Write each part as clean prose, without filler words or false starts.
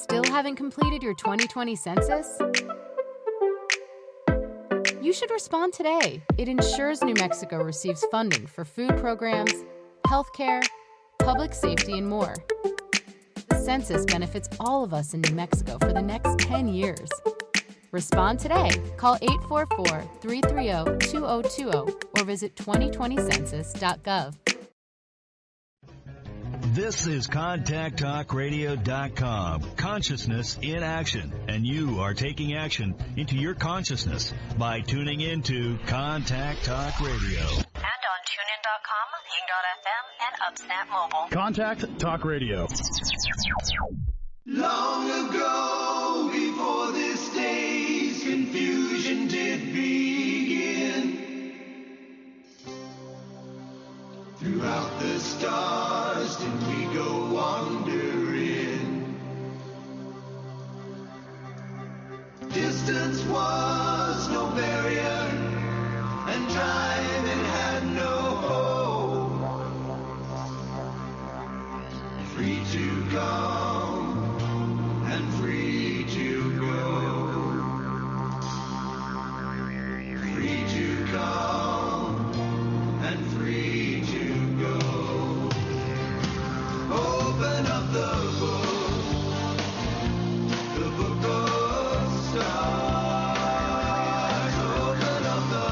Still haven't completed your 2020 census? You should respond today. It ensures New Mexico receives funding for food programs, healthcare, public safety, and more. The census benefits all of us in New Mexico for the next 10 years. Respond today. Call 844-330-2020 or visit 2020census.gov. This is ContactTalkRadio.com. Consciousness in action. And you are taking action into your consciousness by tuning into Contact Talk Radio. And on TuneIn.com, Ping.fm, and Upsnap Mobile. Contact Talk Radio. Long ago, before this day's confusion did begin, throughout the stars did we go wandering. Distance was no barrier, and time it had no hope. Free to come and free to go. Free to come and free to go. Open up the book of stars. Open up the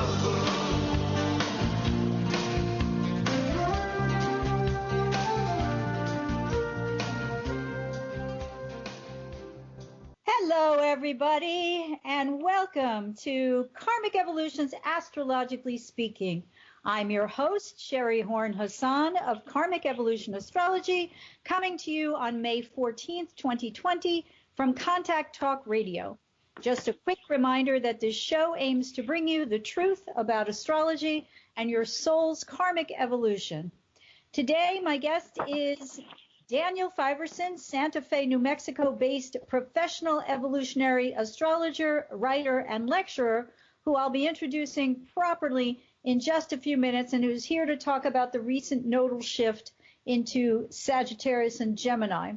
Hello, everybody, and welcome to Karmic Evolution's Astrologically Speaking. I'm your host, Sherry Horn Hassan of Karmic Evolution Astrology, coming to you on May 14th, 2020 from Contact Talk Radio. Just a quick reminder that this show aims to bring you the truth about astrology and your soul's karmic evolution. Today, my guest is Daniel Fiverson, Santa Fe, New Mexico-based professional evolutionary astrologer, writer, and lecturer, who I'll be introducing properly in just a few minutes, and who's here to talk about the recent nodal shift into Sagittarius and Gemini.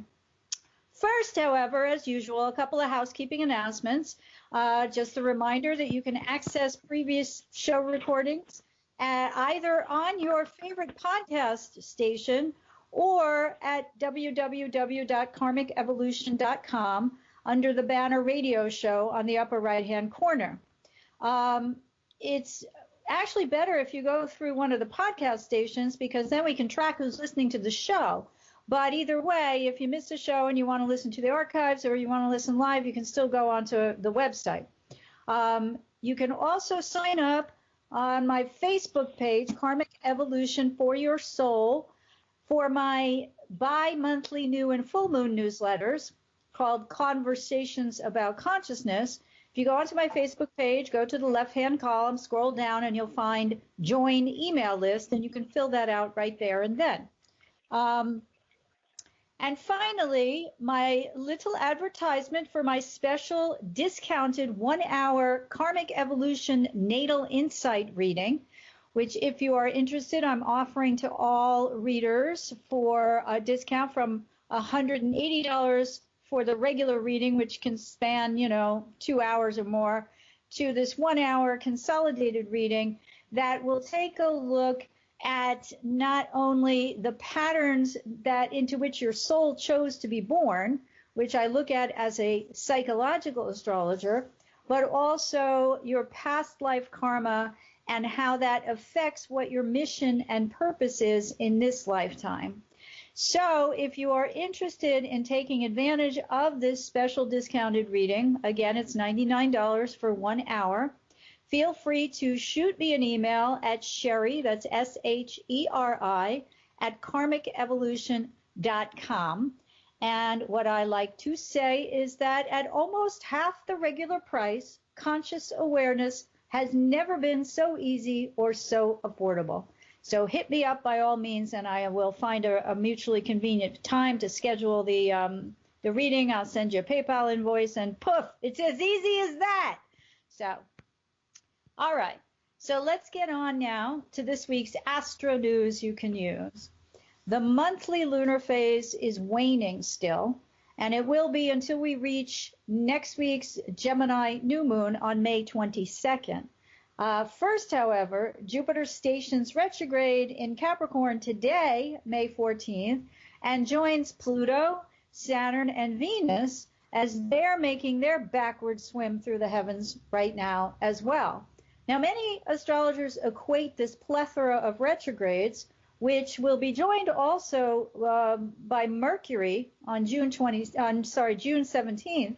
First, however, as usual, a couple of housekeeping announcements. Just a reminder that you can access previous show recordings either on your favorite podcast station or at www.karmicevolution.com under the banner radio show on the upper right-hand corner. It's actually better if you go through one of the podcast stations, because then we can track who's listening to the show. But either way, if you missed a show and you want to listen to the archives or you want to listen live, you can still go onto the website. You can also sign up on my Facebook page, Karmic Evolution for Your Soul, for my bi-monthly new and full moon newsletters called Conversations About Consciousness. If you go onto my Facebook page, go to the left-hand column, scroll down, and you'll find Join Email List, and you can fill that out right there and then. And finally, my little advertisement for my special discounted 1-hour Karmic Evolution Natal Insight reading, which if you are interested, I'm offering to all readers for a discount from $180 for the regular reading, which can span, 2 hours or more, to this 1-hour consolidated reading that will take a look at not only the patterns that into which your soul chose to be born, which I look at as a psychological astrologer, but also your past life karma and how that affects what your mission and purpose is in this lifetime. So if you are interested in taking advantage of this special discounted reading, again, it's $99 for 1 hour. Feel free to shoot me an email at Sherry, that's SHERI, at karmicevolution.com. And what I like to say is that at almost half the regular price, conscious awareness has never been so easy or so affordable. So hit me up by all means, and I will find a mutually convenient time to schedule the reading. I'll send you a PayPal invoice, and poof, it's as easy as that. So, all right. So let's get on now to this week's Astro News you can use. The monthly lunar phase is waning still, And it will be until we reach next week's Gemini new moon on May 22nd. First, however, Jupiter stations retrograde in Capricorn today, May 14th, and joins Pluto, Saturn, and Venus as they're making their backward swim through the heavens right now as well. Now, many astrologers equate this plethora of retrogrades, which will be joined also by Mercury on June 17th,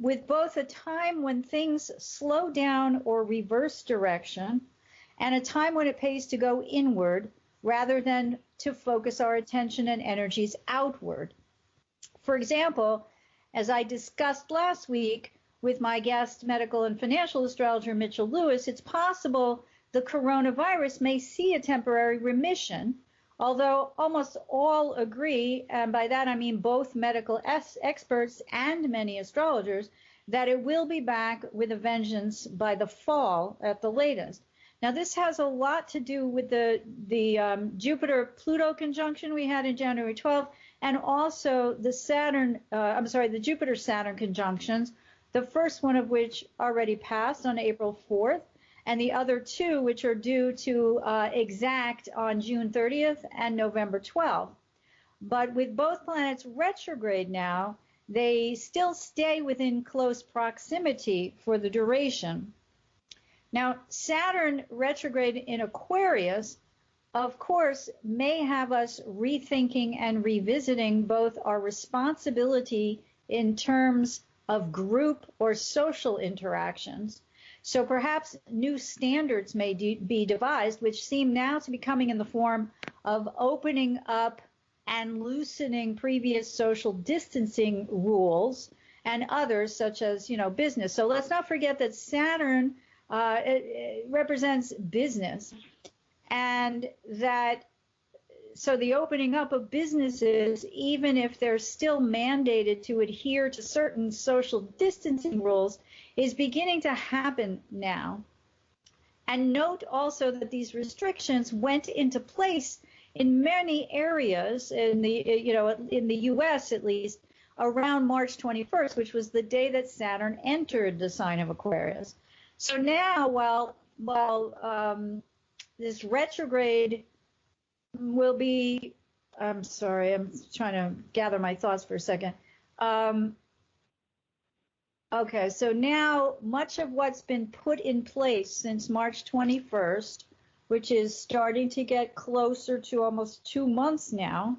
with both a time when things slow down or reverse direction and a time when it pays to go inward rather than to focus our attention and energies outward. For example, as I discussed last week with my guest medical and financial astrologer Mitchell Lewis, it's possible the coronavirus may see a temporary remission, although almost all agree, and by that I mean both medical experts and many astrologers, that it will be back with a vengeance by the fall at the latest. Now, this has a lot to do with the Jupiter-Pluto conjunction we had in January 12th, and also the Jupiter-Saturn conjunctions, the first one of which already passed on April 4th, and the other two which are due to exact on June 30th and November 12th. But with both planets retrograde now, they still stay within close proximity for the duration. Now, Saturn retrograde in Aquarius, of course, may have us rethinking and revisiting both our responsibility in terms of group or social interactions. So perhaps new standards may be devised, which seem now to be coming in the form of opening up and loosening previous social distancing rules and others, such as, business. So let's not forget that Saturn it represents business, and so the opening up of businesses, even if they're still mandated to adhere to certain social distancing rules, is beginning to happen now. And note also that these restrictions went into place in many areas in the U.S. at least around March 21st, which was the day that Saturn entered the sign of Aquarius. So now, while this retrograde will be, I'm sorry, I'm trying to gather my thoughts for a second. Okay, so now much of what's been put in place since March 21st, which is starting to get closer to almost 2 months now,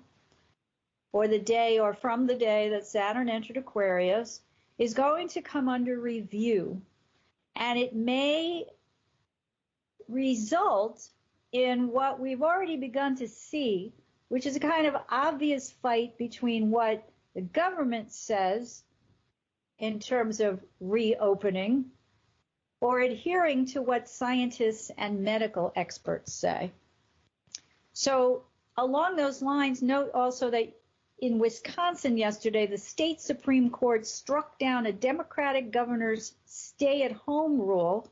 or from the day that Saturn entered Aquarius, is going to come under review. And it may result in what we've already begun to see, which is a kind of obvious fight between what the government says in terms of reopening or adhering to what scientists and medical experts say. So along those lines, note also that in Wisconsin yesterday, the state Supreme Court struck down a Democratic governor's stay-at-home rule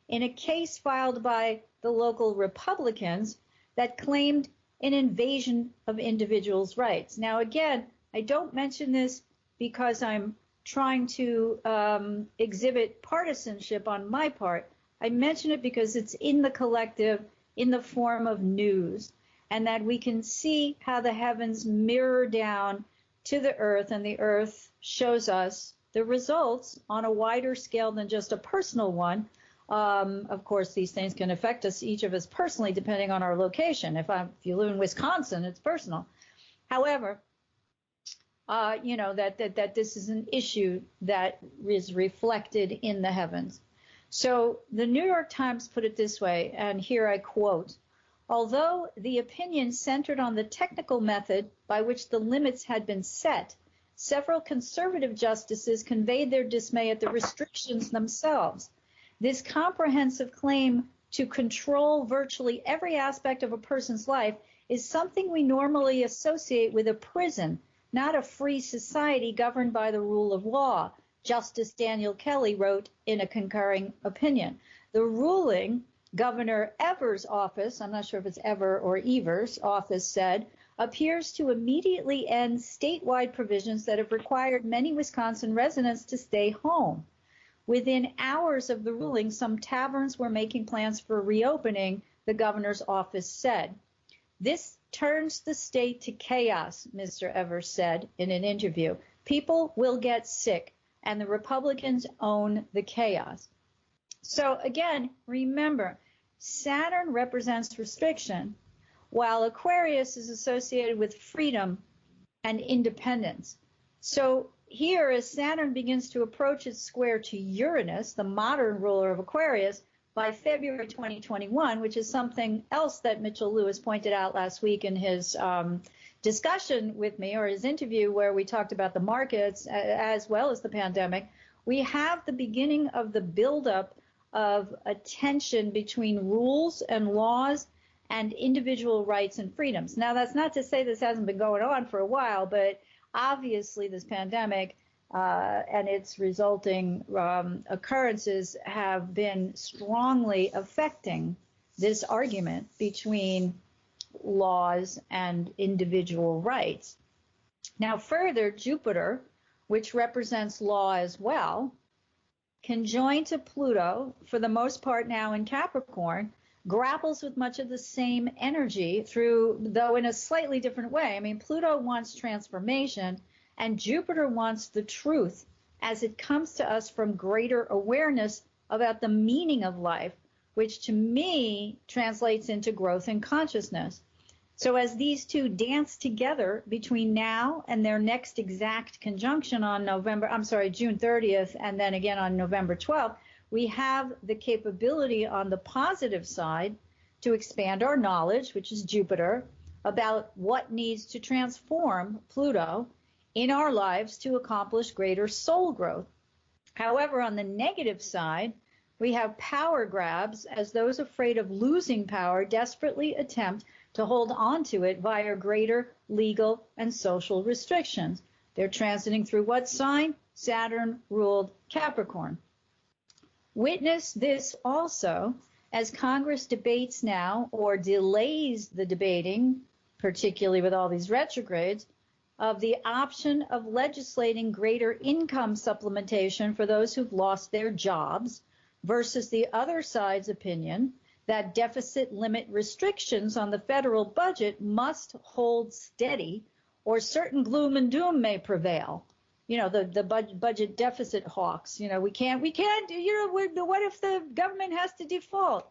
in a case filed by the local Republicans that claimed an invasion of individuals' rights. Now, again, I don't mention this because I'm trying to exhibit partisanship on my part. I mention it because it's in the collective, in the form of news, and that we can see how the heavens mirror down to the earth, and the earth shows us the results on a wider scale than just a personal one. Of course, these things can affect us, each of us personally, depending on our location. If you live in Wisconsin, it's personal. However, that this is an issue that is reflected in the heavens. So the New York Times put it this way, and here I quote, "Although the opinion centered on the technical method by which the limits had been set, several conservative justices conveyed their dismay at the restrictions themselves. This comprehensive claim to control virtually every aspect of a person's life is something we normally associate with a prison, not a free society governed by the rule of law," Justice Daniel Kelly wrote in a concurring opinion. The ruling, Governor Evers' office, I'm not sure if it's Ever or Evers' office, said, appears to immediately end statewide provisions that have required many Wisconsin residents to stay home. Within hours of the ruling, some taverns were making plans for reopening, the governor's office said. This turns the state to chaos, Mr. Evers said in an interview. People will get sick, and the Republicans own the chaos. So again, remember, Saturn represents restriction, while Aquarius is associated with freedom and independence. So here, as Saturn begins to approach its square to Uranus, the modern ruler of Aquarius, by February 2021, which is something else that Mitchell Lewis pointed out last week in his discussion with me, or his interview where we talked about the markets as well as the pandemic, we have the beginning of the buildup of a tension between rules and laws and individual rights and freedoms. Now, that's not to say this hasn't been going on for a while, but obviously this pandemic and its resulting occurrences have been strongly affecting this argument between laws and individual rights. Now, further, Jupiter, which represents law as well, conjoined to Pluto, for the most part now in Capricorn, grapples with much of the same energy though in a slightly different way. I mean, Pluto wants transformation, and Jupiter wants the truth as it comes to us from greater awareness about the meaning of life, which to me translates into growth in consciousness. So as these two dance together between now and their next exact conjunction on June 30th, and then again on November 12th, we have the capability on the positive side to expand our knowledge, which is Jupiter, about what needs to transform Pluto in our lives to accomplish greater soul growth. However, on the negative side, we have power grabs as those afraid of losing power desperately attempt to hold on to it via greater legal and social restrictions. They're transiting through what sign? Saturn-ruled Capricorn. Witness this also as Congress debates now, or delays the debating, particularly with all these retrogrades, of the option of legislating greater income supplementation for those who've lost their jobs versus the other side's opinion that deficit limit restrictions on the federal budget must hold steady or certain gloom and doom may prevail. You know, the budget deficit hawks, we can't, what if the government has to default?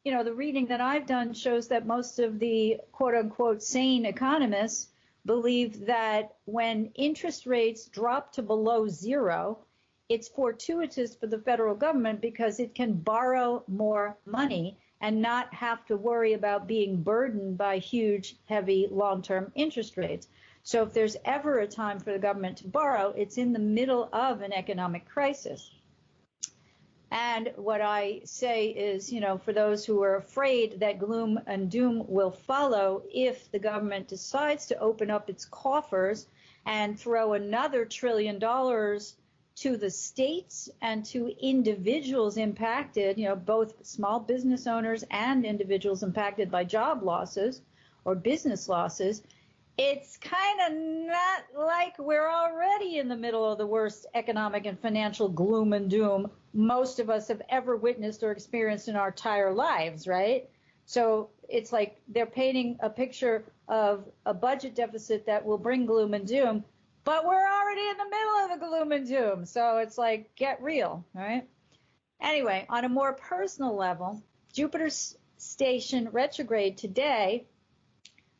The reading that I've done shows that most of the quote unquote sane economists believe that when interest rates drop to below zero, it's fortuitous for the federal government because it can borrow more money and not have to worry about being burdened by huge, heavy, long-term interest rates. So if there's ever a time for the government to borrow, it's in the middle of an economic crisis. And what I say is, for those who are afraid that gloom and doom will follow if the government decides to open up its coffers and throw another $1 trillion to the states and to individuals impacted, both small business owners and individuals impacted by job losses or business losses, it's kind of not like we're already in the middle of the worst economic and financial gloom and doom most of us have ever witnessed or experienced in our entire lives, right? So it's like they're painting a picture of a budget deficit that will bring gloom and doom, but we're already in the middle of the gloom and doom. So it's like, get real, right? Anyway, on a more personal level, Jupiter's station retrograde today,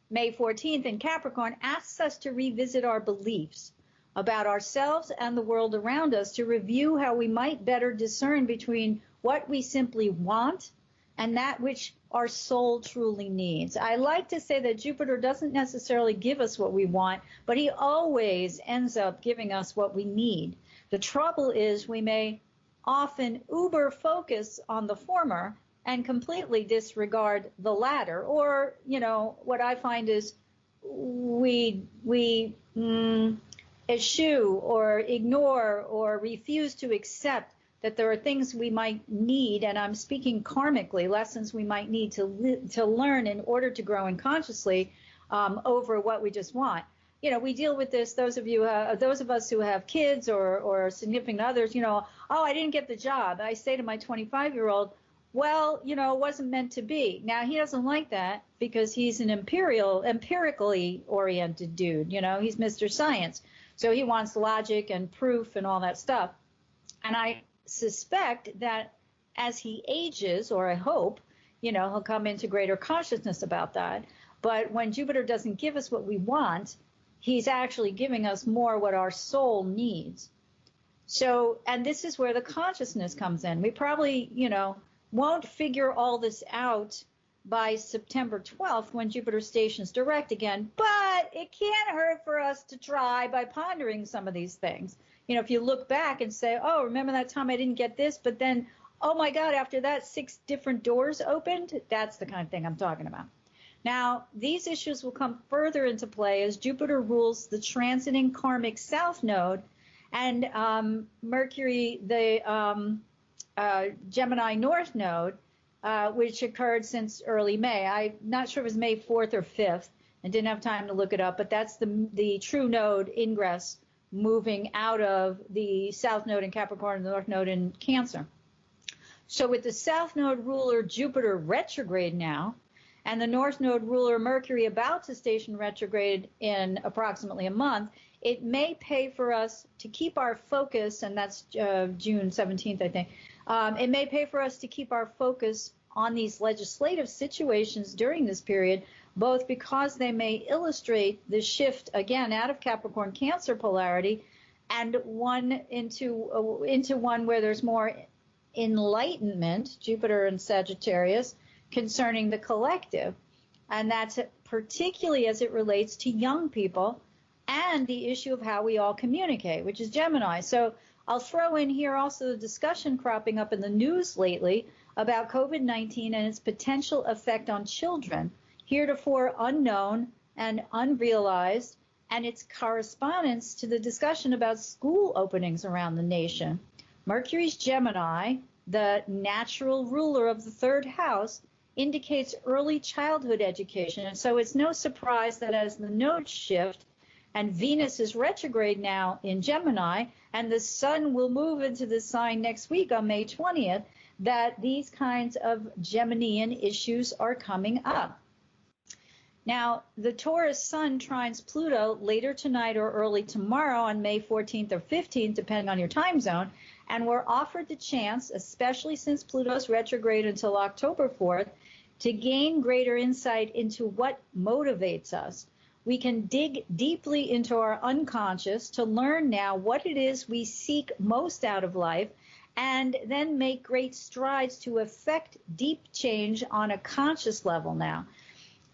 May 14th in Capricorn, asks us to revisit our beliefs about ourselves and the world around us, to review how we might better discern between what we simply want and that which our soul truly needs. I like to say that Jupiter doesn't necessarily give us what we want, but he always ends up giving us what we need. The trouble is we may often uber focus on the former and completely disregard the latter. Or, what I find is we eschew or ignore or refuse to accept that there are things we might need, and I'm speaking karmically, lessons we might need to learn in order to grow unconsciously, over what we just want. We deal with this. Those of us who have kids or significant others, oh, I didn't get the job. I say to my 25-year-old, well, it wasn't meant to be. Now, he doesn't like that because he's an empirically oriented dude. He's Mr. Science. So he wants logic and proof and all that stuff. And I suspect that as he ages, or I hope, he'll come into greater consciousness about that. But when Jupiter doesn't give us what we want, he's actually giving us more what our soul needs. So, and this is where the consciousness comes in. We probably, won't figure all this out by September 12th when Jupiter stations direct again, but it can't hurt for us to try by pondering some of these things. If you look back and say, oh, remember that time I didn't get this, but then, oh my God, after that 6 different doors opened, that's the kind of thing I'm talking about. Now, these issues will come further into play as Jupiter rules the transiting karmic south node, and Mercury, the Gemini north node, which occurred since early May. I'm not sure if it was May 4th or 5th, and didn't have time to look it up, but that's the true node ingress moving out of the south node in Capricorn and the north node in Cancer. So with the south node ruler Jupiter retrograde now, and the north node ruler Mercury about to station retrograde in approximately a month, it may pay for us to keep our focus, and that's June 17th, I think. It may pay for us to keep our focus on these legislative situations during this period, both because they may illustrate the shift, again, out of Capricorn Cancer polarity and one into one where there's more enlightenment, Jupiter and Sagittarius, concerning the collective. And that's particularly as it relates to young people and the issue of how we all communicate, which is Gemini. So I'll throw in here also the discussion cropping up in the news lately about COVID-19 and its potential effect on children, heretofore unknown and unrealized, and its correspondence to the discussion about school openings around the nation. Mercury's Gemini, the natural ruler of the 3rd house, indicates early childhood education. And so it's no surprise that as the nodes shift and Venus is retrograde now in Gemini, and the sun will move into this sign next week on May 20th, that these kinds of Geminian issues are coming up. Now, the Taurus sun trines Pluto later tonight or early tomorrow on May 14th or 15th, depending on your time zone, and we're offered the chance, especially since Pluto's retrograde until October 4th, to gain greater insight into what motivates us. We can dig deeply into our unconscious to learn now what it is we seek most out of life, and then make great strides to effect deep change on a conscious level now.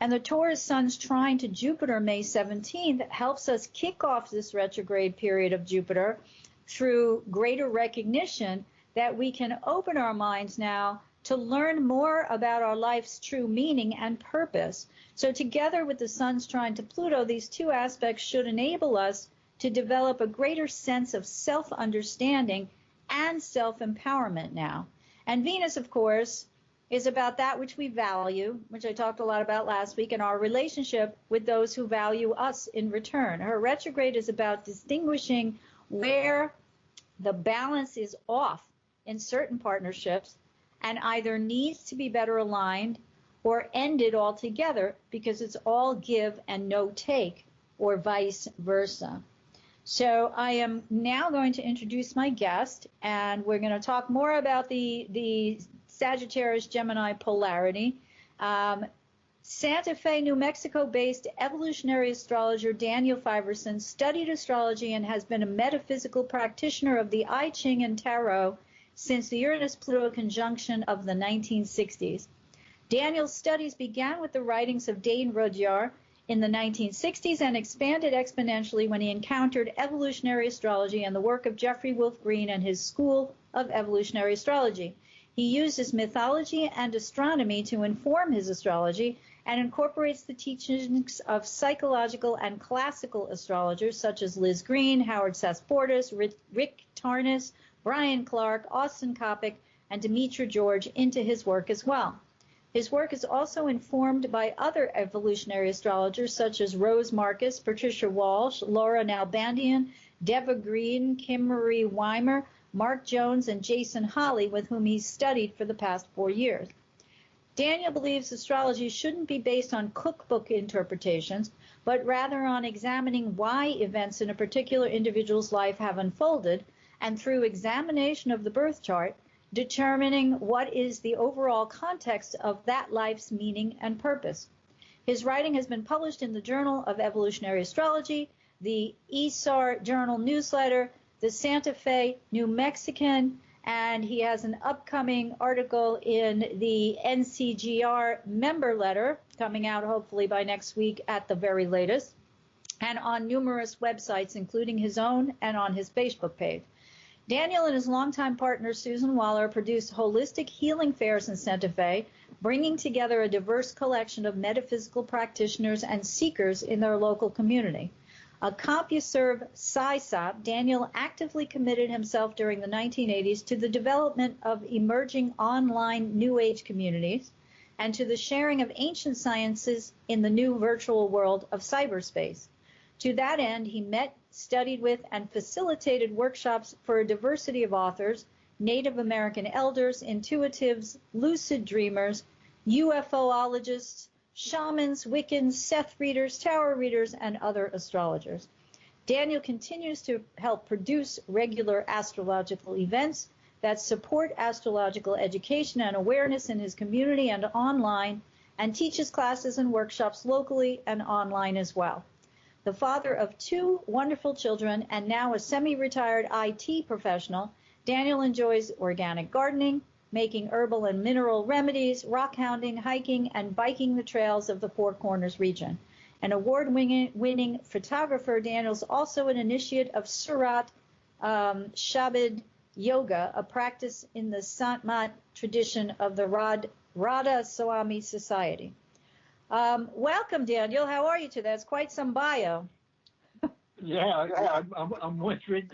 And the Taurus sun's trine to Jupiter May 17th helps us kick off this retrograde period of Jupiter through greater recognition that we can open our minds now to learn more about our life's true meaning and purpose. So together with the sun's trine to Pluto, these two aspects should enable us to develop a greater sense of self-understanding and self-empowerment now. And Venus, of course, is about that which we value, which I talked a lot about last week, and our relationship with those who value us in return. Her retrograde is about distinguishing where the balance is off in certain partnerships and either needs to be better aligned or ended altogether because it's all give and no take, or vice versa. So I am now going to introduce my guest, and we're going to talk more about the Sagittarius-Gemini polarity. Santa Fe, New Mexico-based evolutionary astrologer Daniel Fiverson studied astrology and has been a metaphysical practitioner of the I Ching and Tarot since the Uranus-Pluto conjunction of the 1960s. Daniel's studies began with the writings of Dane Rudyard in the 1960s and expanded exponentially when he encountered evolutionary astrology and the work of Jeffrey Wolf Green and his School of Evolutionary Astrology. He uses mythology and astronomy to inform his astrology and incorporates the teachings of psychological and classical astrologers such as Liz Green, Howard Sasportas, Rick Tarnas, Brian Clark, Austin Coppock, and Demetra George into his work as well. His work is also informed by other evolutionary astrologers such as Rose Marcus, Patricia Walsh, Laura Nalbandian, Deva Green, Kim Marie Weimer, Mark Jones, and Jason Holly, with whom he's studied for the past 4 years. Daniel believes astrology shouldn't be based on cookbook interpretations, but rather on examining why events in a particular individual's life have unfolded, and through examination of the birth chart, determining what is the overall context of that life's meaning and purpose. His writing has been published in the Journal of Evolutionary Astrology, the ESAR Journal newsletter, the Santa Fe New Mexican, and he has an upcoming article in the NCGR member letter coming out hopefully by next week at the very latest, and on numerous websites, including his own and on his Facebook page. Daniel and his longtime partner, Susan Waller, produced holistic healing fairs in Santa Fe, bringing together a diverse collection of metaphysical practitioners and seekers in their local community. A CompuServe SciSop, Daniel actively committed himself during the 1980s to the development of emerging online New Age communities and to the sharing of ancient sciences in the new virtual world of cyberspace. To that end, he met, studied with, and facilitated workshops for a diversity of authors, Native American elders, intuitives, lucid dreamers, UFOologists, shamans, Wiccans, Seth readers, tarot readers, and other astrologers. Daniel continues to help produce regular astrological events that support astrological education and awareness in his community and online, and teaches classes and workshops locally and online as well. The father of 2 wonderful children and now a semi-retired IT professional, Daniel enjoys organic gardening, making herbal and mineral remedies, rock hounding, hiking, and biking the trails of the Four Corners region. An award-winning photographer, Daniel's also an initiate of Surat Shabad Yoga, a practice in the Santmat tradition of the Radha Swami Society. Welcome, Daniel. How are you today? That's quite some bio. Yeah, I'm wondering,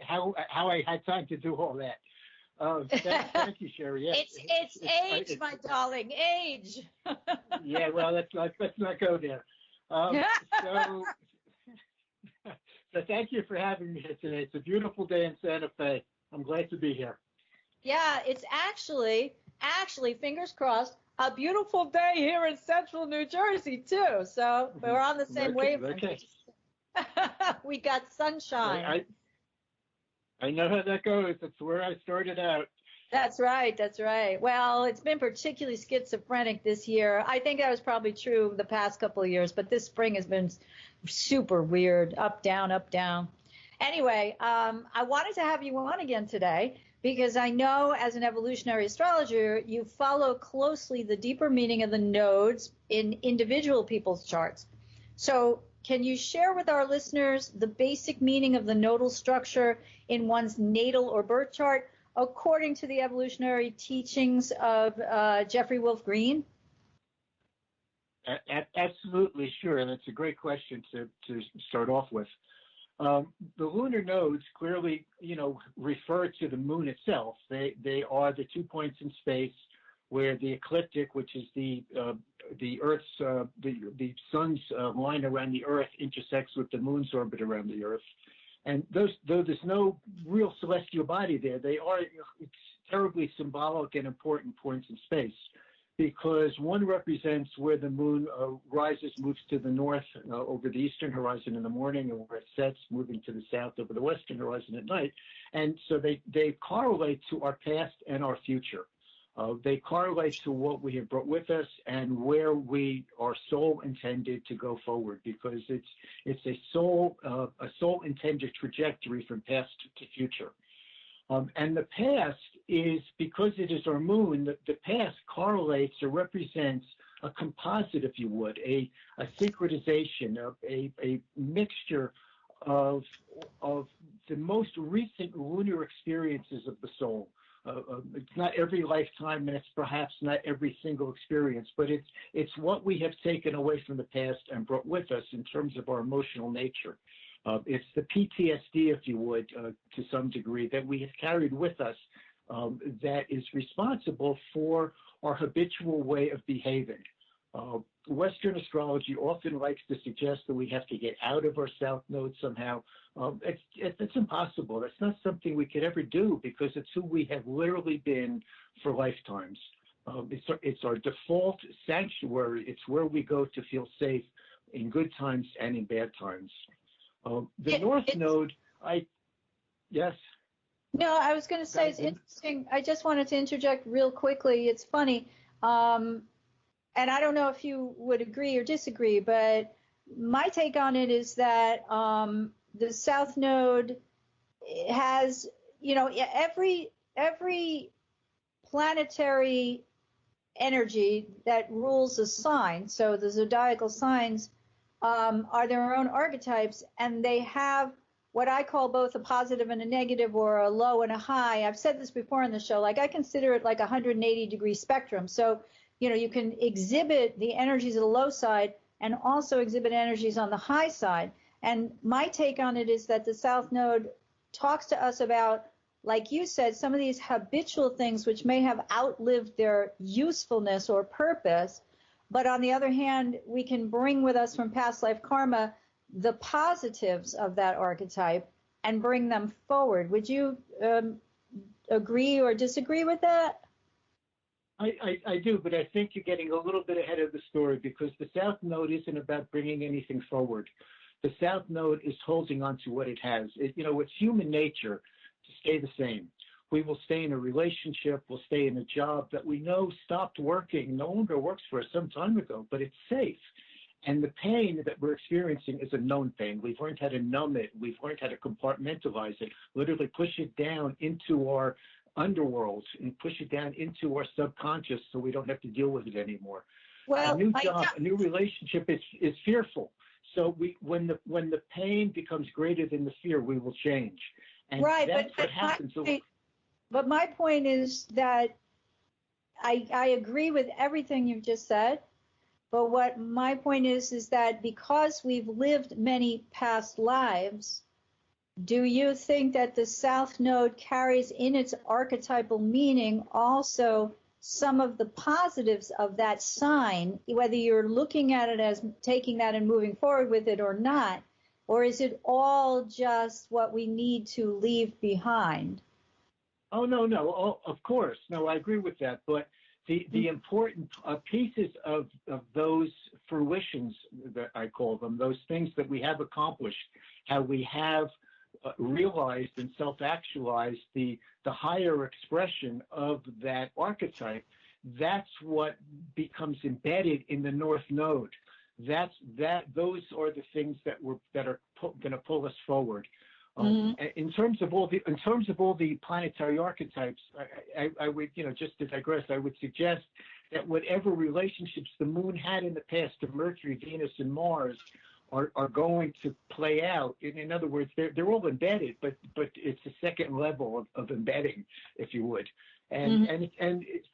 how I had time to do all that. Thank you, Sherry. Yeah, it's age, my darling, age. Yeah, well, let's not go there. So thank you for having me here today. It's a beautiful day in Santa Fe. I'm glad to be here. Yeah, it's actually, fingers crossed, a beautiful day here in central New Jersey, too. So we're on the same wavelength. Okay. We got sunshine. I know how that goes. That's where I started out. That's right. Well, it's been particularly schizophrenic this year. I think that was probably true the past couple of years, but this spring has been super weird, up, down, up, down. Anyway, I wanted to have you on again today because I know as an evolutionary astrologer, you follow closely the deeper meaning of the nodes in individual people's charts. So can you share with our listeners the basic meaning of the nodal structure in one's natal or birth chart according to the evolutionary teachings of Jeffrey Wolf Green? Absolutely, sure. And it's a great question to start off with. The lunar nodes clearly, refer to the moon itself. They are the 2 points in space where the ecliptic, which is the Earth's, the sun's line around the Earth intersects with the moon's orbit around the Earth. And though there's no real celestial body there, they are terribly symbolic and important points in space, because one represents where the moon rises, moves to the north over the eastern horizon in the morning, and where it sets, moving to the south over the western horizon at night. And so they correlate to our past and our future. They correlate to what we have brought with us and where we are soul intended to go forward, because it's a soul intended trajectory from past to future. And the past is, because it is our moon, the past correlates or represents a composite, if you would, a synchronization, a mixture of the most recent lunar experiences of the soul. It's not every lifetime, and it's perhaps not every single experience, but it's what we have taken away from the past and brought with us in terms of our emotional nature. It's the PTSD, if you would, to some degree, that we have carried with us that is responsible for our habitual way of behaving. Western astrology often likes to suggest that we have to get out of our south node somehow. It's impossible. That's not something we could ever do because it's who we have literally been for lifetimes. It's our default sanctuary. It's where we go to feel safe in good times and in bad times. The North Node, yes? No, I was going to say it's interesting. I just wanted to interject real quickly. It's funny. And I don't know if you would agree or disagree, but my take on it is that the South Node has, every planetary energy that rules a sign. So the zodiacal signs are their own archetypes, and they have what I call both a positive and a negative, or a low and a high. I've said this before on the show. Like, I consider it like a 180-degree spectrum. So, you can exhibit the energies of the low side and also exhibit energies on the high side. And my take on it is that the South Node talks to us about, like you said, some of these habitual things which may have outlived their usefulness or purpose. But on the other hand, we can bring with us from past life karma the positives of that archetype and bring them forward. Would you agree or disagree with that? I do, but I think you're getting a little bit ahead of the story because the South Node isn't about bringing anything forward. The South Node is holding on to what it has. It's human nature to stay the same. We will stay in a relationship, we'll stay in a job that we know stopped working, no longer works for us some time ago, but it's safe. And the pain that we're experiencing is a known pain. We've learned how to numb it. We've learned how to compartmentalize it, literally push it down into our underworld and push it down into our subconscious so we don't have to deal with it anymore. Well, a new job, a new relationship is fearful. So when the pain becomes greater than the fear, we will change. And right, that's what happens. But my point is that I agree with everything you've just said. But what my point is that because we've lived many past lives, do you think that the South Node carries in its archetypal meaning also some of the positives of that sign, whether you're looking at it as taking that and moving forward with it or not? Or is it all just what we need to leave behind? Oh, no. Oh, of course. No, I agree with that. But the important pieces of those fruitions, that I call them, those things that we have accomplished, how we have realized and self-actualized the higher expression of that archetype, that's what becomes embedded in the North Node. Those are the things that are going to pull us forward. In terms of all the planetary archetypes, I would, just to digress, I would suggest that whatever relationships the moon had in the past to Mercury, Venus, and Mars are going to play out. In other words, they're all embedded, but it's a second level of embedding, if you would. And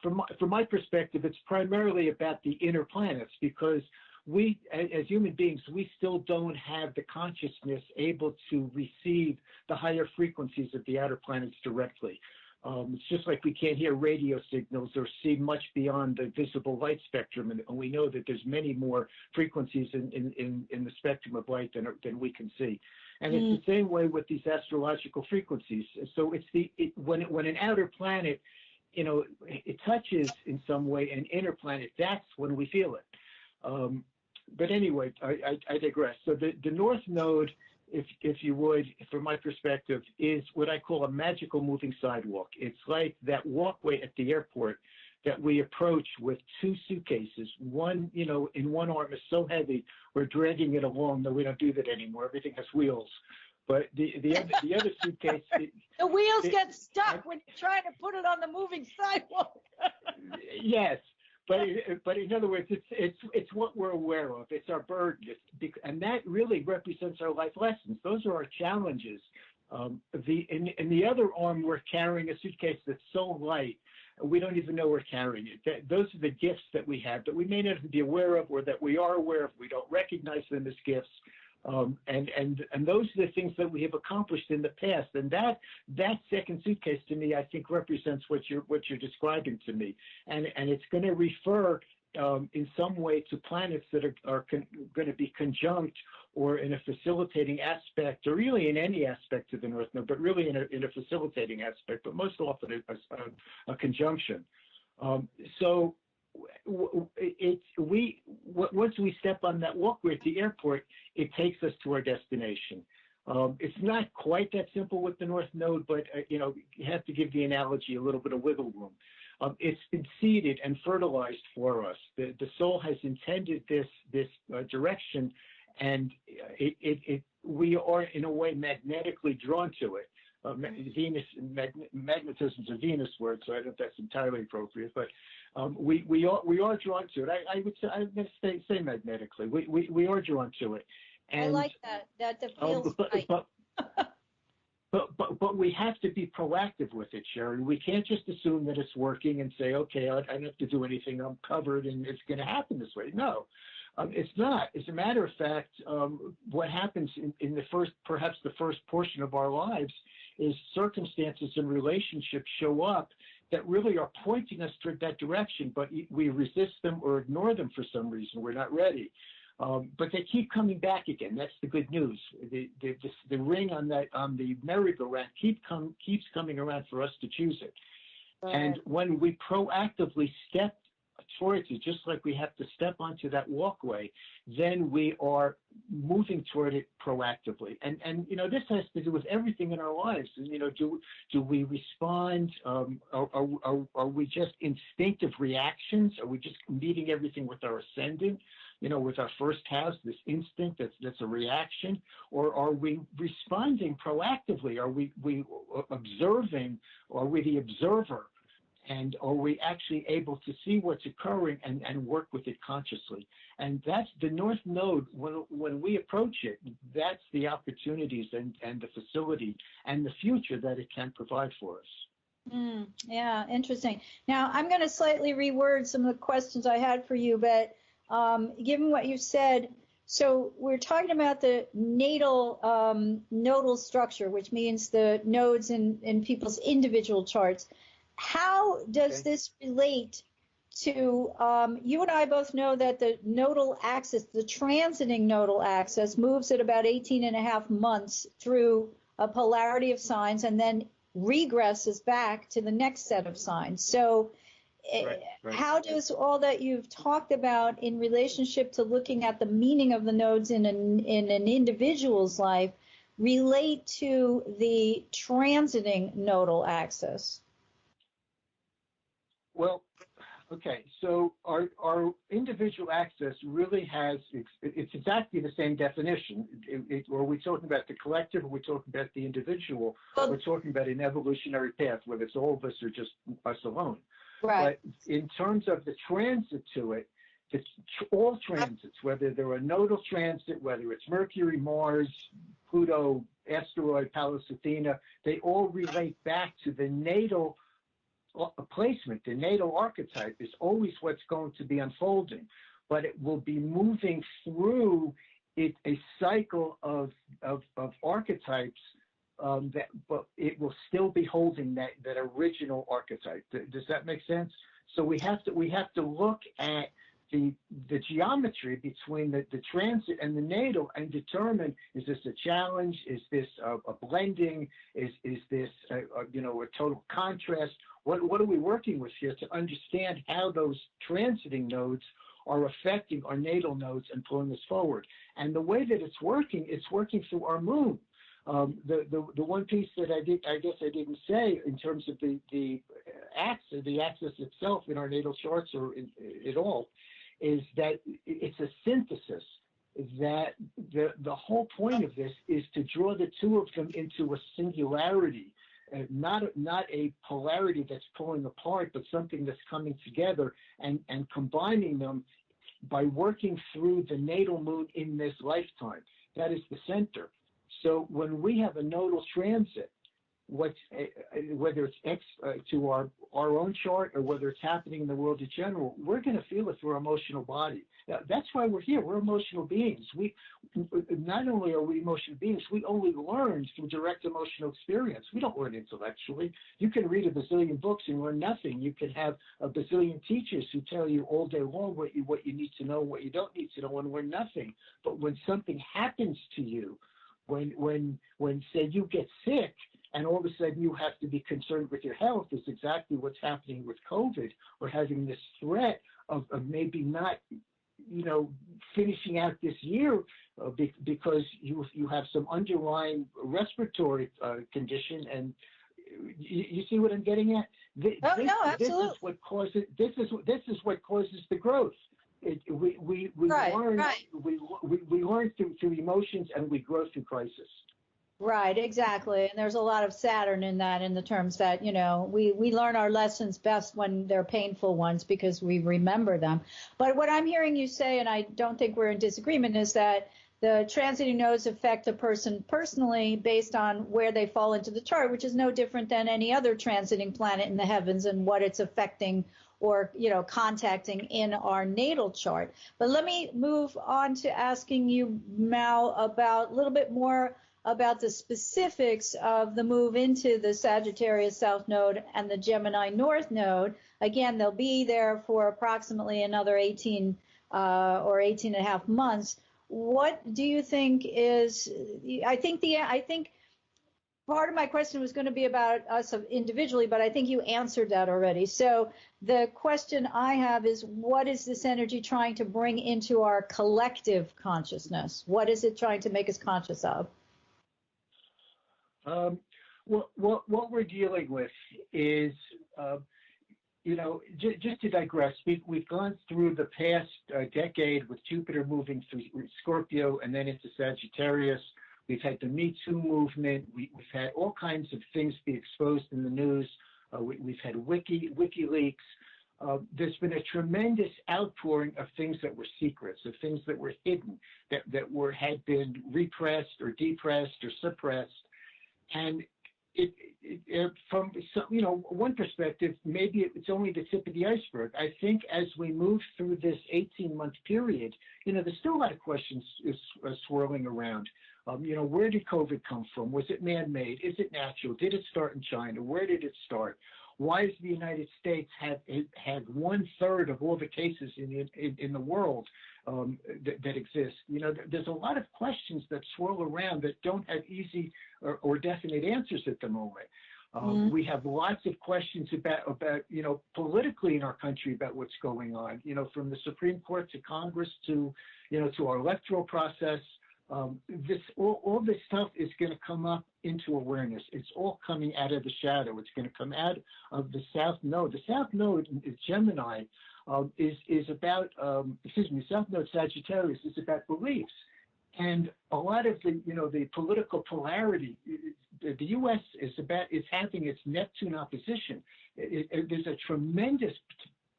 from my perspective, it's primarily about the inner planets, because we, as human beings, we still don't have the consciousness able to receive the higher frequencies of the outer planets directly. It's just like we can't hear radio signals or see much beyond the visible light spectrum, and we know that there's many more frequencies in the spectrum of light than we can see. And it's the same way with these astrological frequencies. So when an outer planet, it touches in some way an inner planet, that's when we feel it. But anyway, I digress. So the North Node, if you would, from my perspective, is what I call a magical moving sidewalk. It's like that walkway at the airport that we approach with two suitcases. One, in one arm is so heavy, we're dragging it along. No, we don't do that anymore. Everything has wheels. But the other suitcase... The wheels get stuck when you're trying to put it on the moving sidewalk. Yes. But in other words, it's what we're aware of. It's our burden, and that really represents our life lessons. Those are our challenges. In the other arm, we're carrying a suitcase that's so light we don't even know we're carrying it. Those are the gifts that we have that we may not be aware of, or that we are aware of. We don't recognize them as gifts. And those are the things that we have accomplished in the past. And that second suitcase to me, I think, represents what you're describing to me. And it's going to refer in some way to planets that are going to be conjunct or in a facilitating aspect, or really in any aspect of the North Node, but really in a facilitating aspect, but most often a conjunction. So once we step on that walkway at the airport, it takes us to our destination. It's not quite that simple with the North Node, but you have to give the analogy a little bit of wiggle room. It's been seeded and fertilized for us. The soul has intended this direction, and we are in a way magnetically drawn to it. Magnetism is a Venus word, so I don't know if that's entirely appropriate, but we are drawn to it. I'm going to say magnetically. We are drawn to it. And, I like that. That feels right. But we have to be proactive with it, Sharon. We can't just assume that it's working and say, okay, I don't have to do anything. I'm covered, and it's going to happen this way. No, it's not. As a matter of fact, what happens in perhaps the first portion of our lives is circumstances and relationships show up that really are pointing us toward that direction, but we resist them or ignore them for some reason. We're not ready. But they keep coming back again. That's the good news. The ring on the merry-go-round keeps coming around for us to choose it. Right. And when we proactively step towards it, just like we have to step onto that walkway, then we are moving toward it proactively. And this has to do with everything in our lives. Do we respond? Are we just instinctive reactions? Are we just meeting everything with our ascendant? With our first house, this instinct that's a reaction, or are we responding proactively? Are we observing? Are we the observer? And are we actually able to see what's occurring and work with it consciously? And that's the North Node. When we approach it, that's the opportunities and the facility and the future that it can provide for us. Yeah, interesting. Now, I'm going to slightly reword some of the questions I had for you, but given what you said, so we're talking about the nodal structure, which means the nodes in people's individual charts. How does this relate to, you and I both know that the nodal axis, the transiting nodal axis, moves at about 18 and a half months through a polarity of signs and then regresses back to the next set of signs. So right. How does all that you've talked about in relationship to looking at the meaning of the nodes in an individual's life relate to the transiting nodal axis? Well, okay, so our individual axis really it's exactly the same definition. Are we talking about the collective, or are we talking about the individual? We're talking about an evolutionary path, whether it's all of us or just us alone. Right. But in terms of the transit to it, all transits, whether they're a nodal transit, whether it's Mercury, Mars, Pluto, asteroid, Pallas Athena, they all relate back to the natal placement. The natal archetype is always what's going to be unfolding, but it will be moving through a cycle of archetypes. But it will still be holding that original archetype. Does that make sense? So we have to look at the geometry between the transit and the natal and determine, is this a challenge? Is this a blending? Is this a total contrast? What are we working with here to understand how those transiting nodes are affecting our natal nodes and pulling us forward? And the way that it's working through our moon. The one piece that I guess I didn't say in terms of the axis itself in our natal charts or at all, is that it's a synthesis. That the whole point of this is to draw the two of them into a singularity, not a polarity that's pulling apart, but something that's coming together and combining them by working through the natal moon in this lifetime. That is the center. So when we have a nodal transit, whether it's to our own chart or whether it's happening in the world in general, we're going to feel it through our emotional body. Now, that's why we're here. We're emotional beings. not only are we emotional beings, we only learn through direct emotional experience. We don't learn intellectually. You can read a bazillion books and learn nothing. You can have a bazillion teachers who tell you all day long what you need to know, what you don't need to know, and learn nothing. But when something happens to you, when say you get sick, and all of a sudden you have to be concerned with your health, is exactly what's happening with COVID. We're having this threat of maybe not, finishing out this year because you have some underlying respiratory condition, and you see what I'm getting at? No, absolutely. This is what causes the growth. We Right, learn right. we learn through emotions, and we grow through crisis. Right, exactly. And there's a lot of Saturn in that, in the terms that, we learn our lessons best when they're painful ones because we remember them. But what I'm hearing you say, and I don't think we're in disagreement, is that the transiting nodes affect a person personally based on where they fall into the chart, which is no different than any other transiting planet in the heavens and what it's affecting or, contacting in our natal chart. But let me move on to asking you, Mal, about a little bit more about the specifics of the move into the Sagittarius South Node and the Gemini North Node. Again, they'll be there for approximately another 18 or 18 and a half months. What do you think is, I think part of my question was going to be about us individually, but I think you answered that already. So the question I have is, what is this energy trying to bring into our collective consciousness? What is it trying to make us conscious of? What we're dealing with is, just to digress, we've gone through the past decade with Jupiter moving through Scorpio and then into Sagittarius. We've had the Me Too movement. We've had all kinds of things be exposed in the news. We've had WikiLeaks. There's been a tremendous outpouring of things that were secrets, of things that were hidden, that had been repressed or depressed or suppressed. And from one perspective, maybe it's only the tip of the iceberg. I think as we move through this 18-month period, there's still a lot of questions swirling around. Where did COVID come from? Was it man-made? Is it natural? Did it start in China? Where did it start? Why does the United States had 1/3 of all the cases in the world that exist? There's a lot of questions that swirl around that don't have easy or definite answers at the moment. We have lots of questions about politically in our country about what's going on. From the Supreme Court to Congress to our electoral process. All this stuff is going to come up into awareness. It's all coming out of the shadow. It's going to come out of the South Node. The South Node is Gemini. Is about South Node Sagittarius is about beliefs, and a lot of the political polarity. The U.S. is having its Neptune opposition. There's a tremendous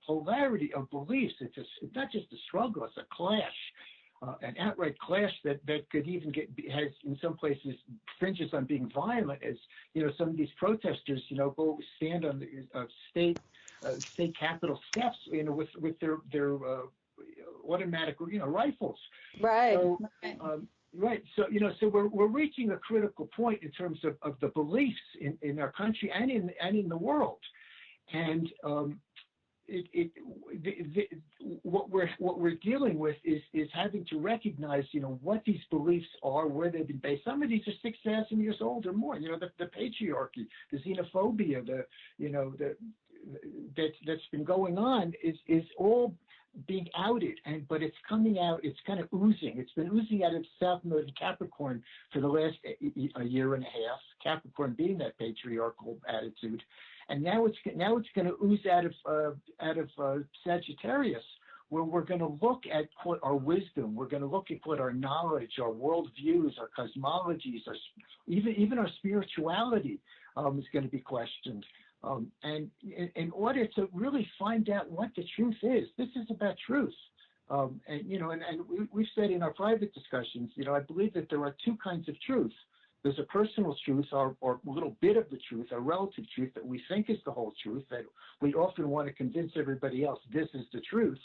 polarity of beliefs. It's not just a struggle; it's a clash. An outright clash that could even has in some places fringes on being violent, as some of these protesters go stand on the state capitol steps with their automatic rifles. Right. So, right. So we're reaching a critical point in terms of the beliefs in our country and in the world, and what we're dealing with is having to recognize, what these beliefs are, where they've been based. Some of these are 6,000 years old or more. The patriarchy, the xenophobia, that's been going on is all being outed, but it's coming out. It's kind of oozing. It's been oozing out of South Node and Capricorn for the last a year and a half. Capricorn being that patriarchal attitude. And now it's going to ooze out of Sagittarius, where we're going to look at our wisdom. We're going to look at our knowledge, our worldviews, our cosmologies, even our spirituality is going to be questioned. And in order to really find out what the truth is, this is about truth. And we've said in our private discussions, I believe that there are two kinds of truth. There's a personal truth, or a little bit of the truth, a relative truth that we think is the whole truth, that we often want to convince everybody else this is the truth.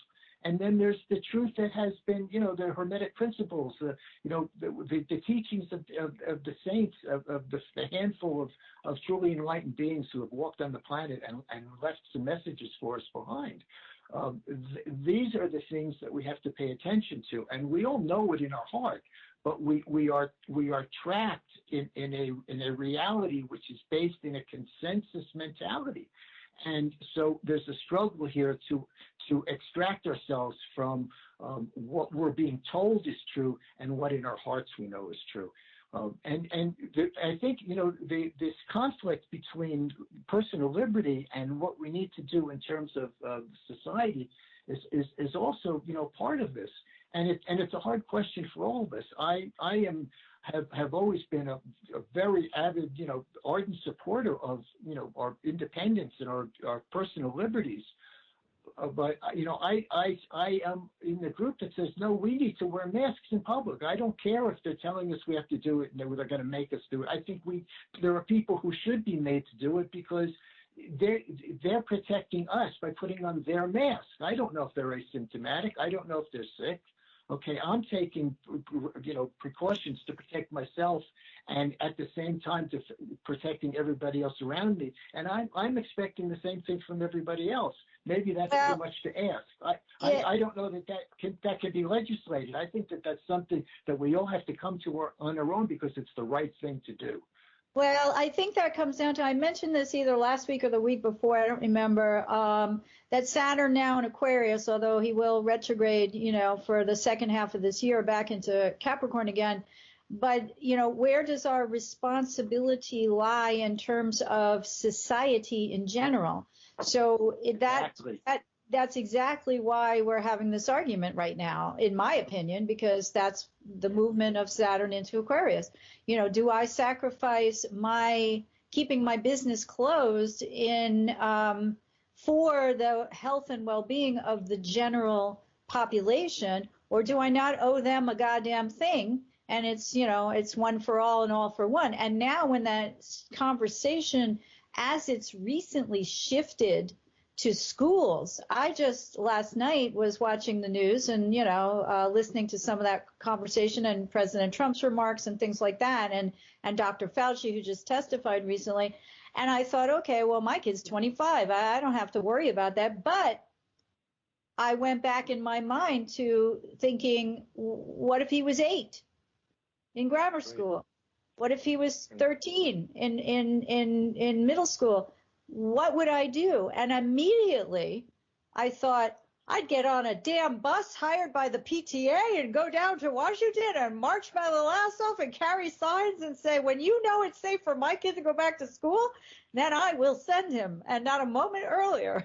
And then there's the truth that has been, the Hermetic principles, the teachings of the saints, of the handful of truly enlightened beings who have walked on the planet and left some messages for us behind. These are the things that we have to pay attention to, and we all know it in our heart. But we are trapped in a reality which is based in a consensus mentality, and so there's a struggle here to extract ourselves from what we're being told is true and what in our hearts we know is true. I think this conflict between personal liberty and what we need to do in terms of society is also part of this. And it's a hard question for all of us. I have always been a very avid, ardent supporter of, our independence and our personal liberties. But I am in the group that says, no, we need to wear masks in public. I don't care if they're telling us we have to do it and they're going to make us do it. I think there are people who should be made to do it because they're protecting us by putting on their mask. I don't know if they're asymptomatic. I don't know if they're sick. Okay, I'm taking, precautions to protect myself and at the same time to protecting everybody else around me. And I'm expecting the same thing from everybody else. Maybe that's too much to ask. I don't know that can be legislated. I think that's something that we all have to come to on our own because it's the right thing to do. Well, I think that comes down to, I mentioned this either last week or the week before, I don't remember, that Saturn now in Aquarius, although he will retrograde, for the second half of this year back into Capricorn again. But, where does our responsibility lie in terms of society in general? So that's exactly why we're having this argument right now, in my opinion, because that's the movement of Saturn into Aquarius. Do I sacrifice keeping my business closed for the health and well-being of the general population, or do I not owe them a goddamn thing? And it's one for all and all for one. And now when that conversation, as it's recently shifted to schools, I just last night was watching the news and, listening to some of that conversation and President Trump's remarks and things like that. And Dr. Fauci, who just testified recently. And I thought, okay, well, my kid's 25. I don't have to worry about that. But I went back in my mind to thinking, what if he was 8 in grammar school? What if he was 13 in middle school? What would I do? And immediately I thought I'd get on a damn bus hired by the PTA and go down to Washington and march my little ass off and carry signs and say, when you know it's safe for my kid to go back to school, then I will send him, and not a moment earlier,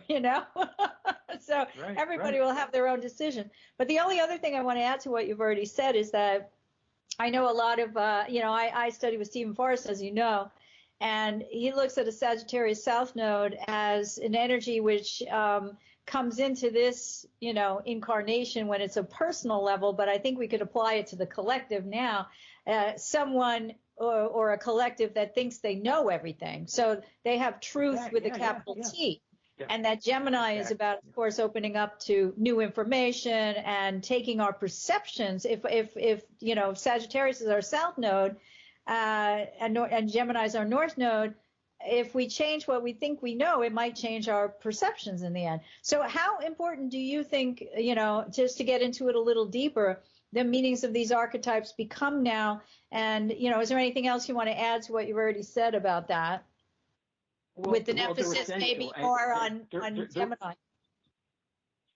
So everybody will have their own decision. But the only other thing I want to add to what you've already said is that I know a lot of, I study with Stephen Forrest, as you know, and he looks at a Sagittarius South Node as an energy which comes into this, incarnation when it's a personal level, but I think we could apply it to the collective now. Someone or a collective that thinks they know everything. So they have truth with a capital T. Yeah. And that Gemini is about, of course, opening up to new information and taking our perceptions. If Sagittarius is our South Node, and Gemini is our North Node, if we change what we think we know, it might change our perceptions in the end. So how important do you think, just to get into it a little deeper, the meanings of these archetypes become now? And, is there anything else you want to add to what you've already said about that? With an emphasis maybe more on Gemini.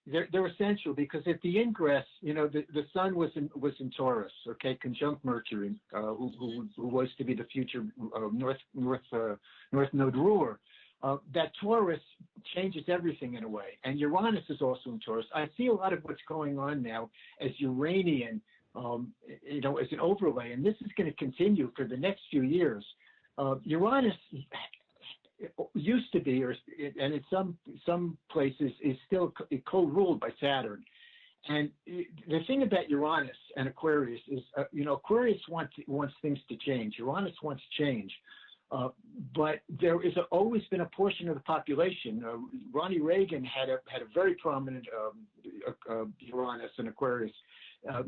They're essential because at the ingress, the sun was in Taurus, okay, conjunct Mercury, who was to be the future North Node ruler. That Taurus changes everything in a way, and Uranus is also in Taurus. I see a lot of what's going on now as Uranian, as an overlay, and this is going to continue for the next few years. Uranus used to be, and in some places is still co-ruled by Saturn. And the thing about Uranus and Aquarius is, Aquarius wants things to change. Uranus wants change. But there is always been a portion of the population. Ronnie Reagan had a very prominent Uranus and Aquarius.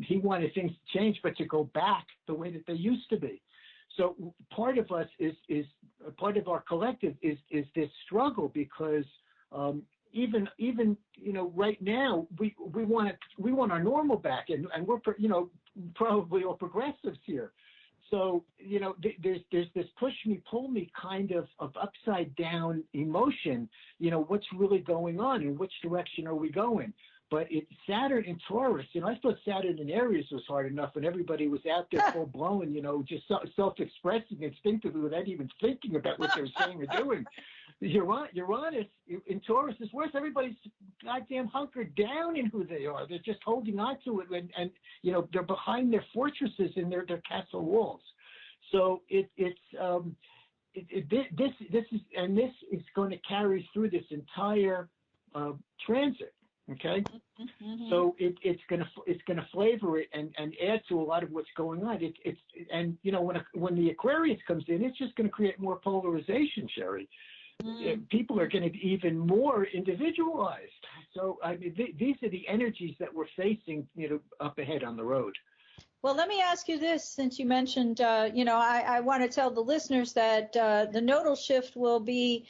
He wanted things to change, but to go back the way that they used to be. So part of us is part of our collective is this struggle, because even right now we want our normal back, and we're probably all progressives here. So there's this push me pull me kind of upside down emotion. What's really going on, and which direction are we going? But it's Saturn in Taurus. I thought Saturn in Aries was hard enough, and everybody was out there full blown, just self-expressing instinctively without even thinking about what they're saying or doing. Uranus in Taurus is worse. Everybody's goddamn hunkered down in who they are. They're just holding on to it, and they're behind their fortresses and their castle walls. So this is going to carry through this entire transit. Okay, so it's gonna flavor it and add to a lot of what's going on. When the Aquarius comes in, it's just going to create more polarization, Sherry. People are going to be even more individualized. So I mean, these are the energies that we're facing, up ahead on the road. Well, let me ask you this, since you mentioned, I want to tell the listeners that the nodal shift will be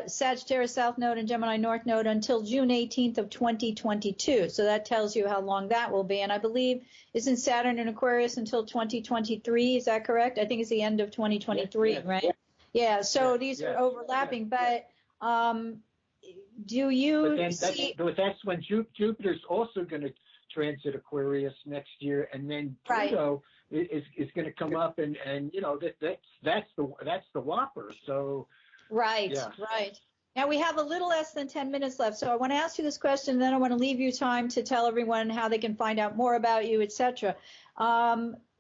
Sagittarius South Node and Gemini North Node until June 18th of 2022. So that tells you how long that will be. And I believe isn't Saturn in Aquarius until 2023? Is that correct? I think it's the end of 2023, yes, right? Yeah. So these are overlapping, but do you see? But that's when Jupiter's also going to transit Aquarius next year, and then Pluto is going to come up, and that's the whopper. So right. Now we have a little less than 10 minutes left, so I want to ask you this question, and then I want to leave you time to tell everyone how they can find out more about you, etc.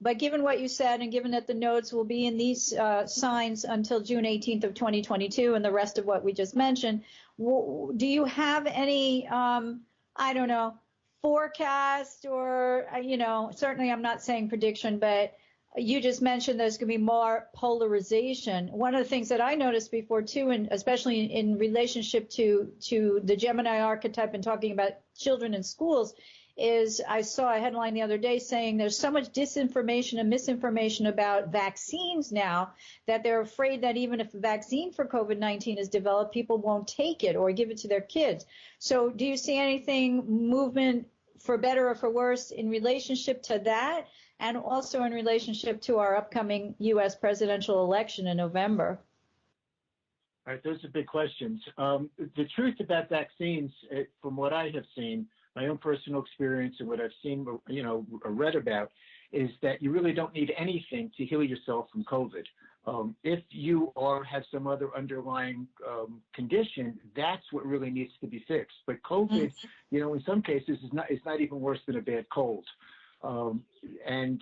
But given what you said, and given that the nodes will be in these signs until June 18th of 2022, and the rest of what we just mentioned, do you have any forecast, or certainly I'm not saying prediction, but you just mentioned there's going to be more polarization. One of the things that I noticed before too, and especially in relationship to the Gemini archetype and talking about children in schools, is I saw a headline the other day saying there's so much disinformation and misinformation about vaccines now that they're afraid that even if a vaccine for COVID-19 is developed, people won't take it or give it to their kids. So do you see anything movement for better or for worse in relationship to that, and also in relationship to our upcoming U.S. presidential election in November? All right, those are big questions. The truth about vaccines, from what I have seen, my own personal experience and what I've seen, read about, is that you really don't need anything to heal yourself from COVID. If you have some other underlying condition, that's what really needs to be fixed. But COVID, in some cases, is not even worse than a bad cold. And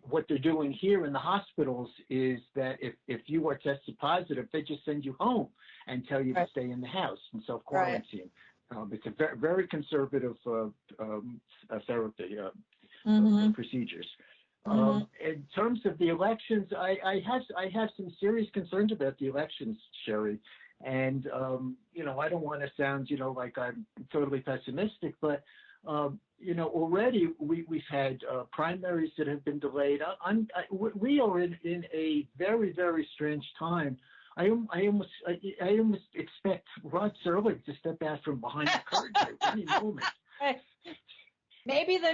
what they're doing here in the hospitals is that if you are tested positive, they just send you home and tell you to stay in the house and self-quarantine. Right. It's a very, very conservative therapy procedures. In terms of the elections, I have some serious concerns about the elections, Sherry. And, I don't want to sound, like I'm totally pessimistic, but, already we've had primaries that have been delayed. We are in a very, very strange time. I almost expect Rod Serling to step out from behind the curtain at any moment. Maybe the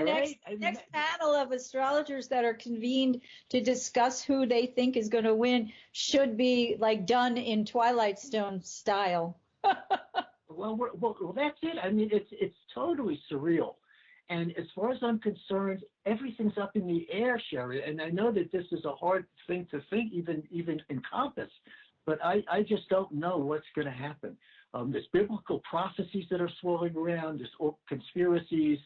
next panel of astrologers that are convened to discuss who they think is going to win should be done in Twilight Zone style. Well, that's it. I mean, it's totally surreal. And as far as I'm concerned, everything's up in the air, Sherry. And I know that this is a hard thing to think, even encompass. But I just don't know what's going to happen. There's biblical prophecies that are swirling around. There's conspiracies.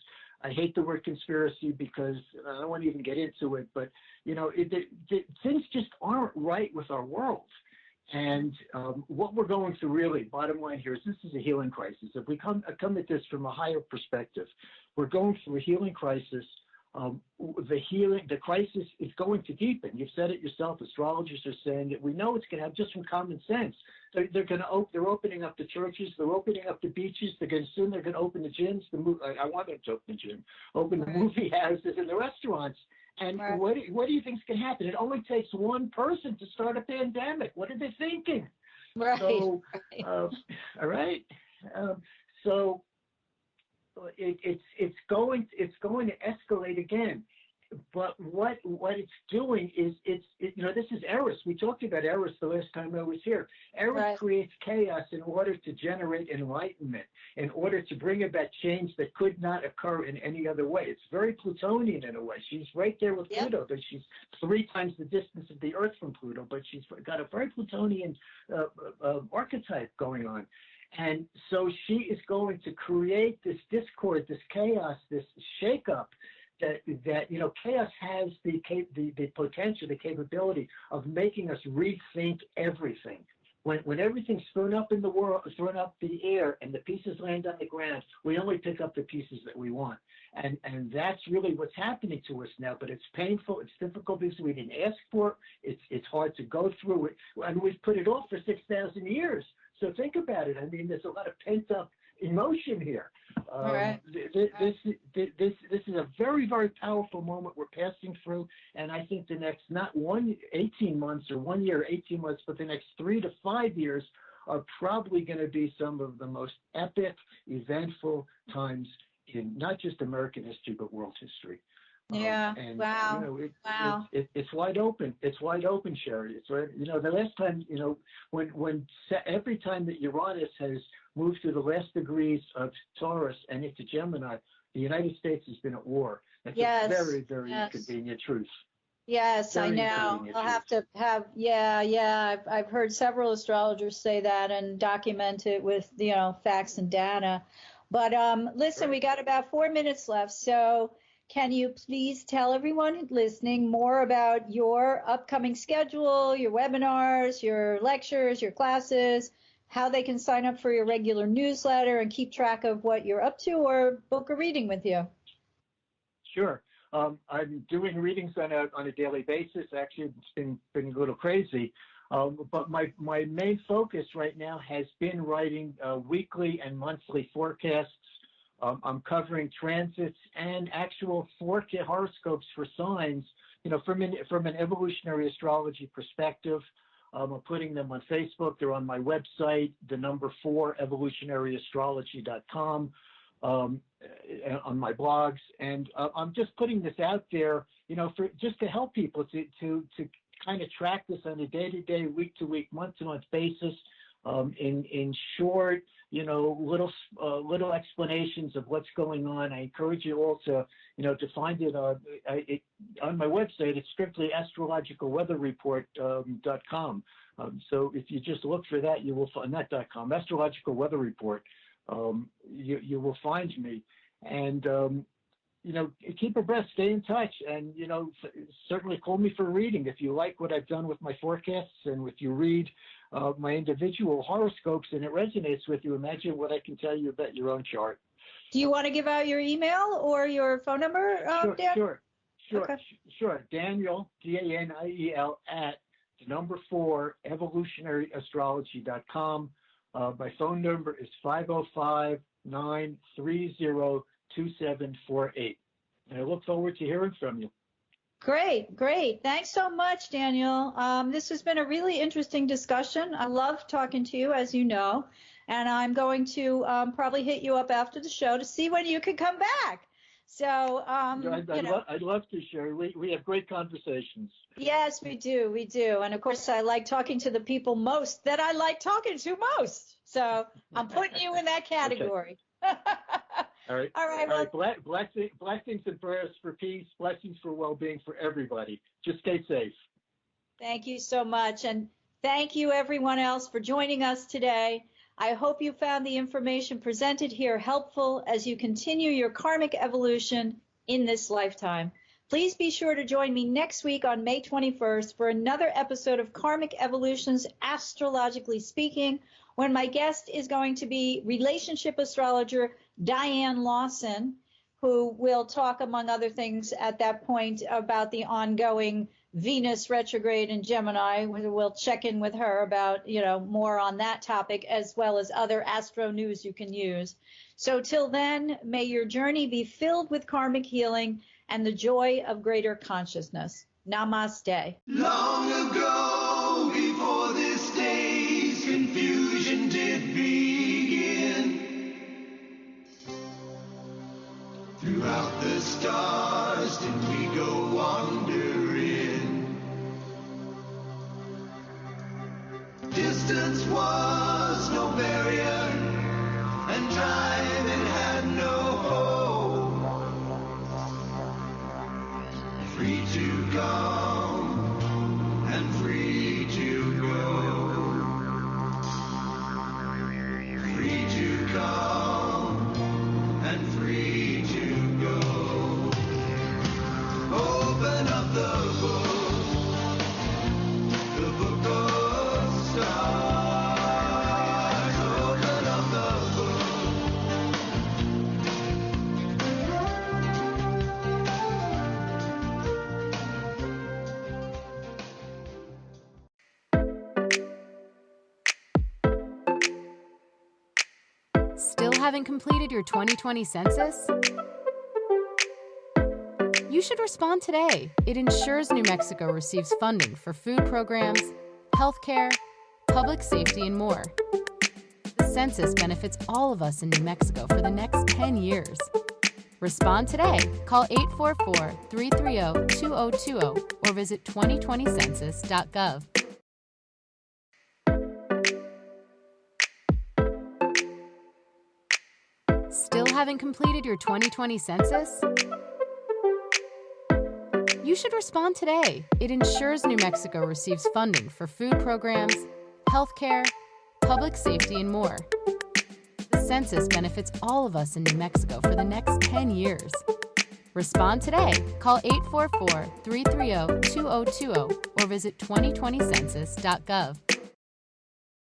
I hate the word conspiracy because I don't want to even get into it. But, things just aren't right with our world. And what we're going through, really, bottom line here, is this is a healing crisis. If we come at this from a higher perspective, we're going through a healing crisis. the healing, the crisis is going to deepen. You've said it yourself. Astrologers are saying that we know it's going to have just from common sense. They're opening up the churches. They're opening up the beaches. They're going to open the gyms. I want them to open the gym, open the movie houses and the restaurants. And what do you think is going to happen? It only takes one person to start a pandemic. What are they thinking? Right. So, all right. So it's going to escalate again. But what it's doing is this is Eris. We talked about Eris the last time I was here. Eris creates chaos in order to generate enlightenment, in order to bring about change that could not occur in any other way. It's very Plutonian in a way. She's right there with Pluto, but she's 3 times the distance of the Earth from Pluto, but she's got a very Plutonian archetype going on. And so she is going to create this discord, this chaos, this shakeup. That chaos has the potential, the capability of making us rethink everything. When everything's thrown up in the world, thrown up the air, and the pieces land on the ground, we only pick up the pieces that we want, and that's really what's happening to us now. But it's painful, it's difficult because we didn't ask for it. It's hard to go through it, and we've put it off for 6,000 years. So think about it. I mean, there's a lot of pent up emotion here. This is a very, very powerful moment we're passing through, and I think the next not 18 months or 1 year, 18 months, but the next 3 to 5 years are probably going to be some of the most epic, eventful times in not just American history but world history. And wow. It's wide open. It's wide open, Sherry. It's right. The last time, when every time that Uranus has moved through the last degrees of Taurus and into Gemini, the United States has been at war. That's a very, very inconvenient truth. Yes, Very I know. I'll have to have, I've heard several astrologers say that and document it with, facts and data. But listen, we got about 4 minutes left. So can you please tell everyone listening more about your upcoming schedule, your webinars, your lectures, your classes, how they can sign up for your regular newsletter and keep track of what you're up to, or book a reading with you? Sure. I'm doing readings on a daily basis. Actually, it's been a little crazy. But my main focus right now has been writing weekly and monthly forecasts. I'm covering transits and actual forecast horoscopes for signs, from an evolutionary astrology perspective. I'm putting them on Facebook. They're on my website, the number 4, evolutionaryastrology.com, on my blogs. And I'm just putting this out there, for just to help people to kind of track this on a day-to-day, week-to-week, month-to-month basis. In short, little explanations of what's going on. I encourage you all to find it on my website. It's strictly astrologicalweatherreport.com. So if you just look for that, you will find not .com, Astrological Weather Report. You will find me, and keep abreast, stay in touch, and certainly call me for a reading if you like what I've done with my forecasts, and if you read my individual horoscopes and it resonates with you, imagine what I can tell you about your own chart. Do you want to give out your email or your phone number, Dan? Sure. Daniel, Daniel, at the number 4, evolutionaryastrology.com. My phone number is 505-930-2748. And I look forward to hearing from you. Great. Thanks so much, Daniel. This has been a really interesting discussion. I love talking to you, as you know, and I'm going to probably hit you up after the show to see when you can come back. So, I'd love to, Sherry. We have great conversations. Yes, we do. And of course, I like talking to the people most that I like talking to most. So I'm putting you in that category. Okay. All right. Well, blessings and prayers for peace, blessings for well-being for everybody. Just stay safe. Thank you so much. And thank you, everyone else, for joining us today. I hope you found the information presented here helpful as you continue your karmic evolution in this lifetime. Please be sure to join me next week on May 21st for another episode of Karmic Evolutions, Astrologically Speaking, when my guest is going to be relationship astrologer Diane Lawson, who will talk, among other things, at that point about the ongoing Venus retrograde in Gemini. We'll check in with her about, more on that topic, as well as other astro news you can use. So till then, may your journey be filled with karmic healing and the joy of greater consciousness. Namaste. Long ago, before this day's confusion did begin, throughout the stars did we go wandering. Distance was no barrier, and time it had no hope. Free to come and free to go. Free to come and free to go. Open up the book of stars. Open up the Still haven't completed your 2020 census? You should respond today. It ensures New Mexico receives funding for food programs, healthcare, public safety, and more. The census benefits all of us in New Mexico for the next 10 years. Respond today. Call 844-330-2020 or visit 2020census.gov. Still haven't completed your 2020 census? You should respond today. It ensures New Mexico receives funding for food programs, healthcare, public safety, and more. The census benefits all of us in New Mexico for the next 10 years. Respond today. Call 844-330-2020 or visit 2020census.gov.